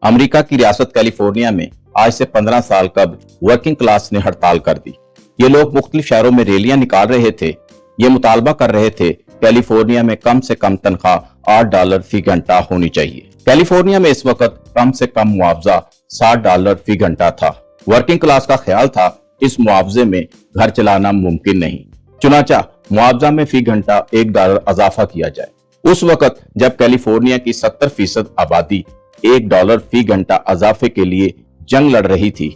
America की रियासत California में आज से 15 साल कबल वर्किंग क्लास ने हड़ताल कर दी। ये लोग मुख्तलिफ शहरों में रैलियां निकाल रहे थे। ये मुतालबा कर रहे थे कैलिफोर्निया में कम से कम तनख्वाह $8 फी घंटा होनी चाहिए। कैलिफोर्निया में इस वक्त कम से कम मुआवजा $60 फी घंटा था। वर्किंग क्लास का ख्याल था इस मुआवजे में घर चलाना मुमकिन नहीं, चुनाचा मुआवजा में फी घंटा $1 इजाफा किया जाए। उस वक्त जब कैलिफोर्निया की 70% आबादी $1 फी घंटा इजाफे के लिए जंग लड़ रही थी,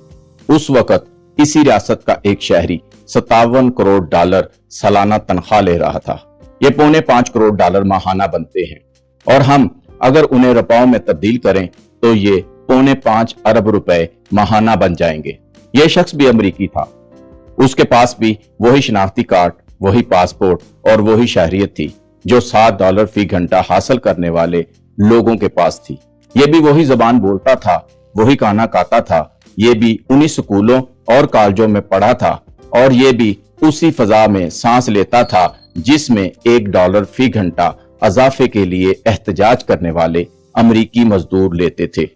उस वक्त इसी रियासत का एक शहरी $57 करोड़ सालाना तनख्वाह ले रहा था। ये $4.25 करोड़ माहाना बनते हैं और हम अगर उन्हें रुपयों में तब्दील करें तो ये $5.25 अरब रुपए माहाना बन जाएंगे। ये शख्स भी अमरीकी था, उसके पास भी वही शनाख्ती कार्ड, वही पासपोर्ट और वही शहरियत थी जो $7 फी घंटा हासिल करने वाले लोगों के पास थी। ये भी वही जबान बोलता था, वही खाना खाता था, ये भी उन्हीं स्कूलों और कॉलेजों में पढ़ा था और ये भी उसी फजा में सांस लेता था जिसमें $1 फी घंटा इजाफे के लिए एहतजाज करने वाले अमरीकी मजदूर लेते थे।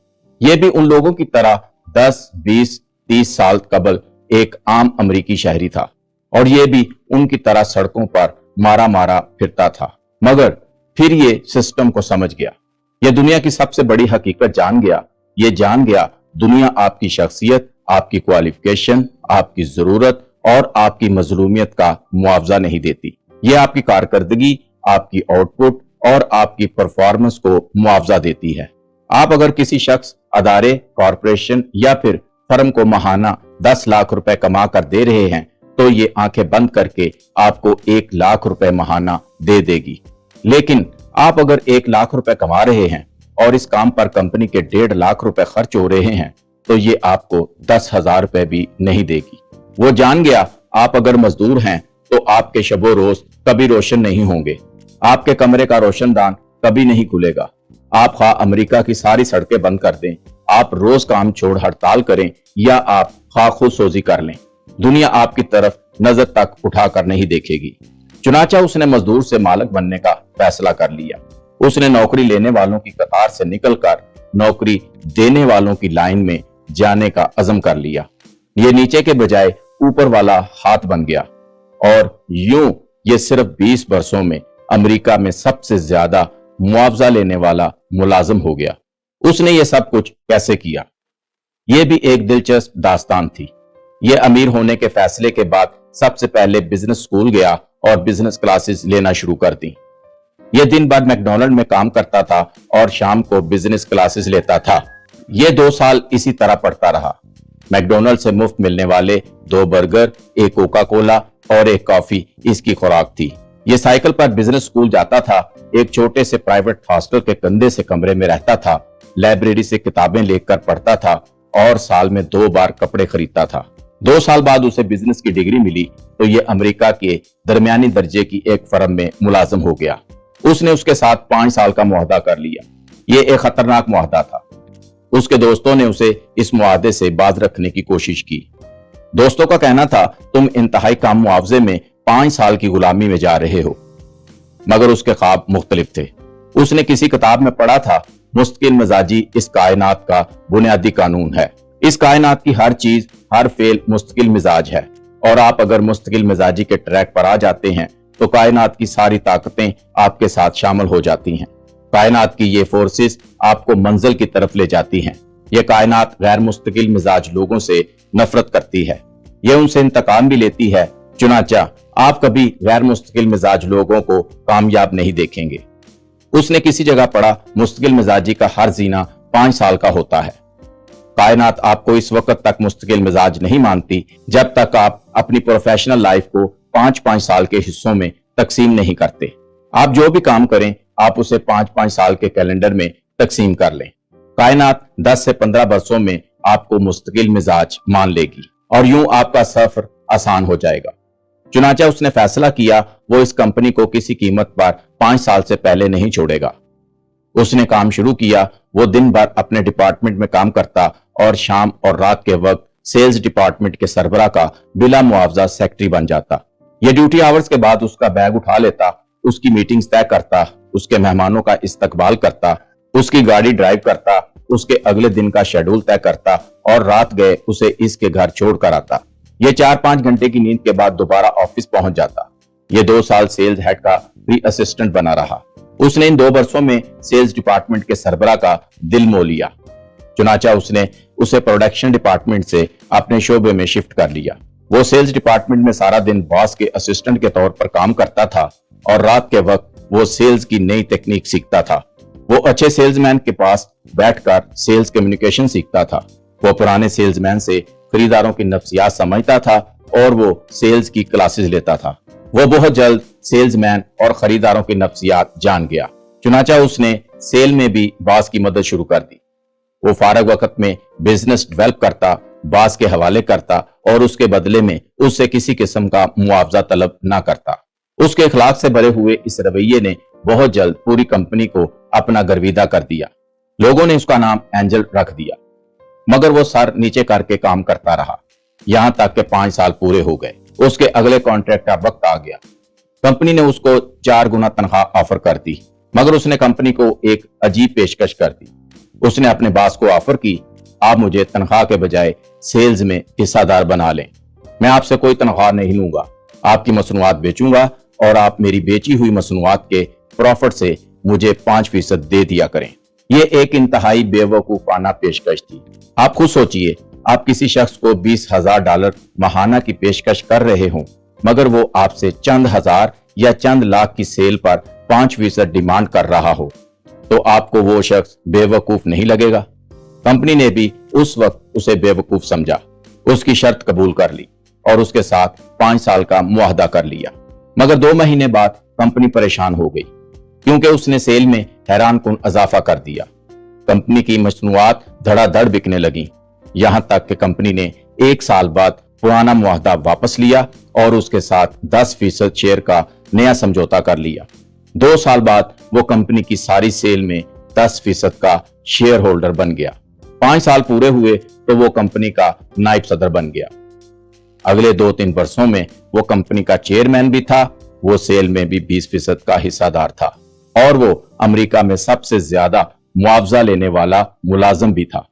ये भी उन लोगों की तरह 10, 20, 30 साल कबल एक आम अमरीकी शहरी था और ये भी उनकी तरह सड़कों पर मारा मारा फिरता था। मगर फिर ये सिस्टम को समझ गया, ये दुनिया की सबसे बड़ी हकीकत जान गया। ये जान गया दुनिया आपकी शख्सियत, आपकी क्वालिफिकेशन, आपकी जरूरत और आपकी मजलूमियत का मुआवजा नहीं देती। ये आपकी कारकर्दगी, आपकी आउटपुट और आपकी परफॉर्मेंस को मुआवजा देती है। आप अगर किसी शख्स, अदारे, कॉरपोरेशन या फिर फर्म को माहाना 10 लाख रुपए कमा कर दे रहे हैं तो ये आंखें बंद करके आपको 1 लाख रुपए माहाना दे देगी। लेकिन आप अगर 1 लाख रुपए कमा रहे हैं और इस काम पर कंपनी के 1.5 लाख रुपए खर्च हो रहे हैं तो ये आपको 10,000 रुपए भी नहीं देगी। वो जान गया आप अगर मजदूर हैं तो आपके शबो रोज कभी रोशन नहीं होंगे, आपके कमरे का रोशनदान कभी नहीं खुलेगा। आप खा अमेरिका की सारी सड़कें बंद कर दें, आप रोज काम छोड़ हड़ताल करें या आप खा खुद सोजी कर लें, दुनिया आपकी तरफ नजर तक उठाकर नहीं देखेगी। चुनाचा उसने मजदूर से मालिक बनने का फैसला कर लिया। उसने नौकरी लेने वालों की कतार से निकलकर नौकरी देने वालों की लाइन में जाने का अज़म कर लिया। ये नीचे के बजाय ऊपर वाला हाथ बन गया और यूं ये सिर्फ 20 वर्षों में अमेरिका में सबसे ज्यादा मुआवजा लेने वाला मुलाजिम हो गया। उसने ये सब कुछ कैसे किया? ये भी एक दिलचस्प दास्तान थी। ये अमीर होने के फैसले के बाद सबसे पहले बिजनेस स्कूल गया और बिजनेस क्लासेस लेना शुरू कर दी। ये दिन भर मैकडॉनल्ड में काम करता था और शाम को बिजनेस क्लासेस लेता था। ये 2 साल इसी तरह पढ़ता रहा। मैकडॉनल्ड से मुफ्त मिलने वाले 2 बर्गर, 1 कोका कोला और 1 कॉफी इसकी खुराक थी। ये साइकिल पर बिजनेस स्कूल जाता था, एक छोटे से प्राइवेट हॉस्टल के कंधे से कमरे में रहता था, लाइब्रेरी से किताबें लेकर पढ़ता था और साल में 2 बार कपड़े खरीदता था। 2 साल बाद उसे बिजनेस की डिग्री मिली तो ये अमेरिका के दरमियानी दर्जे की एक फर्म में मुलाजिम हो गया। उसने उसके साथ 5 साल का मुआहदा कर लिया। ये एक खतरनाक मुआहदा था। उसके दोस्तों ने उसे इस मुआहदे से बाज रखने की कोशिश की। दोस्तों का कहना था तुम इंतहाई कम मुआवजे में 5 साल की गुलामी में जा रहे हो, मगर उसके ख्वाब मुख्तलिफ थे। उसने किसी किताब में पढ़ा था मुस्तकिल मिजाजी इस कायनात का बुनियादी कानून है। इस कायनात की हर चीज, हर फेल मुस्तकिल मिजाज है और आप अगर मुस्तकिल मिजाजी के ट्रैक पर आ जाते हैं तो कायनात की सारी ताकतें आपके साथ शामिल हो जाती हैं। कायनात की ये फोर्सेस आपको मंजिल की तरफ ले जाती हैं। ये कायनात गैर मुस्तकिल मिजाज लोगों से नफरत करती है, ये उनसे इंतकाम भी लेती है। चुनाचा आप कभी गैर मुस्तकिल मिजाज लोगों को कामयाब नहीं देखेंगे। उसने किसी जगह पढ़ा मुस्तकिल मिजाजी का हर जीना 5 साल का होता है। कायनात आपको इस वक्त तक मुस्तकिल मिजाज नहीं मानती जब तक आप अपनी प्रोफेशनल लाइफ को 5-5 साल के हिस्सों में तकसीम नहीं करते। आप जो भी काम करें आप उसे 5-5 साल के कैलेंडर में तकसीम कर लें। कायनात 10 से 15 वर्षों में आपको मुस्तकिल मिजाज मान लेगी और यूं आपका सफर आसान हो जाएगा। चुनाचा उसने फैसला किया वो इस कंपनी को किसी कीमत पर 5 साल से पहले नहीं छोड़ेगा। उसने काम शुरू किया। वो दिन भर अपने डिपार्टमेंट में काम करता और शाम और रात के वक्त सेल्स डिपार्टमेंट के सरबरा का बिला मुआवजा सेक्रेटरी बन जाता। ये ड्यूटी आवर्स के बाद उसका बैग उठा लेता, उसकी मीटिंग्स तय करता, उसके मेहमानों का इस्तकबाल करता उसकी गाड़ी ड्राइव करता, उसके अगले दिन का शेड्यूल तय करता और रात गए उसे इसके घर छोड़कर आता। ये 4-5 घंटे की नींद के बाद दोबारा ऑफिस पहुंच जाता। ये 2 साल सेल्स हेड का प्री असिस्टेंट बना रहा। उसने इन 2 वर्षों में सेल्स डिपार्टमेंट के सरबराह का दिल मोह लिया। चुनाचा उसने उसे प्रोडक्शन डिपार्टमेंट से अपने शोबे में शिफ्ट कर लिया। वो सेल्स डिपार्टमेंट में सारा दिन बॉस के असिस्टेंट के तौर पर काम करता था और रात के वक्त वो सेल्स की नई टेक्निक सीखता था। वो अच्छे सेल्समैन के पास बैठकर सेल्स कम्युनिकेशन सीखता था। वो पुराने सेल्समैन से खरीदारों की नफ्सियात समझता था और वो सेल्स की क्लासेस लेता था। वो बहुत जल्द सेल्समैन और खरीदारों की नफ्सियात जान गया। चुनाचा उसने सेल में भी बॉस की मदद शुरू कर दी। वो फारग वक्त में बिजनेस डेवलप करता, बॉस के हवाले करता और उसके बदले में उससे किसी किस्म का मुआवजा तलब ना करता। उसके इखलाक से भरे हुए इस रवैये ने बहुत जल्द पूरी कंपनी को अपना गर्विदा कर दिया। लोगों ने उसका नाम एंजल रख दिया, मगर वो सर नीचे करके काम करता रहा, यहां तक कि 5 साल पूरे हो गए। उसके अगले कॉन्ट्रैक्ट का वक्त आ गया। कंपनी ने उसको 4 गुना तनख्वाह ऑफर कर दी, मगर उसने कंपनी को एक अजीब पेशकश कर दी। उसने अपने बॉस को ऑफर की, आप मुझे तनख्वाह के बजाय सेल्स में हिस्सादार बना लें। मैं आपसे कोई तनख्वाह नहीं लूंगा, आपकी मसनूआत बेचूंगा और आप मेरी बेची हुई मसनूआत के प्रॉफिट से मुझे 5% दे दिया करें। ये एक इंतहाई बेवकूफाना पेशकश थी। आप खुद सोचिए, आप किसी शख्स को $20,000 माहाना की पेशकश कर रहे हो, मगर वो आपसे चंद हजार या चंद लाख की सेल पर 5% डिमांड कर रहा हो, तो आपको वो शख्स बेवकूफ नहीं लगेगा? कंपनी ने भी उस वक्त उसे बेवकूफ समझा, उसकी शर्त कबूल कर ली और उसके साथ 5 साल का मुआहदा कर लिया। मगर 2 महीने बाद कंपनी परेशान हो गई, क्योंकि उसने सेल में हैरानकुन इजाफा कर दिया। कंपनी की मसनूआत धड़ाधड़ बिकने लगी, यहां तक कि कंपनी ने 1 साल बाद पुराना मुआहदा वापस लिया और उसके साथ 10% शेयर का नया समझौता कर लिया। 2 साल बाद वो कंपनी की सारी सेल में 10% का शेयर होल्डर बन गया। 5 साल पूरे हुए तो वो कंपनी का नायब सदर बन गया। अगले 2-3 वर्षों में वो कंपनी का चेयरमैन भी था। वो सेल में भी 20% का हिस्सादार था और वो अमेरिका में सबसे ज्यादा मुआवजा लेने वाला मुलाजिम भी था।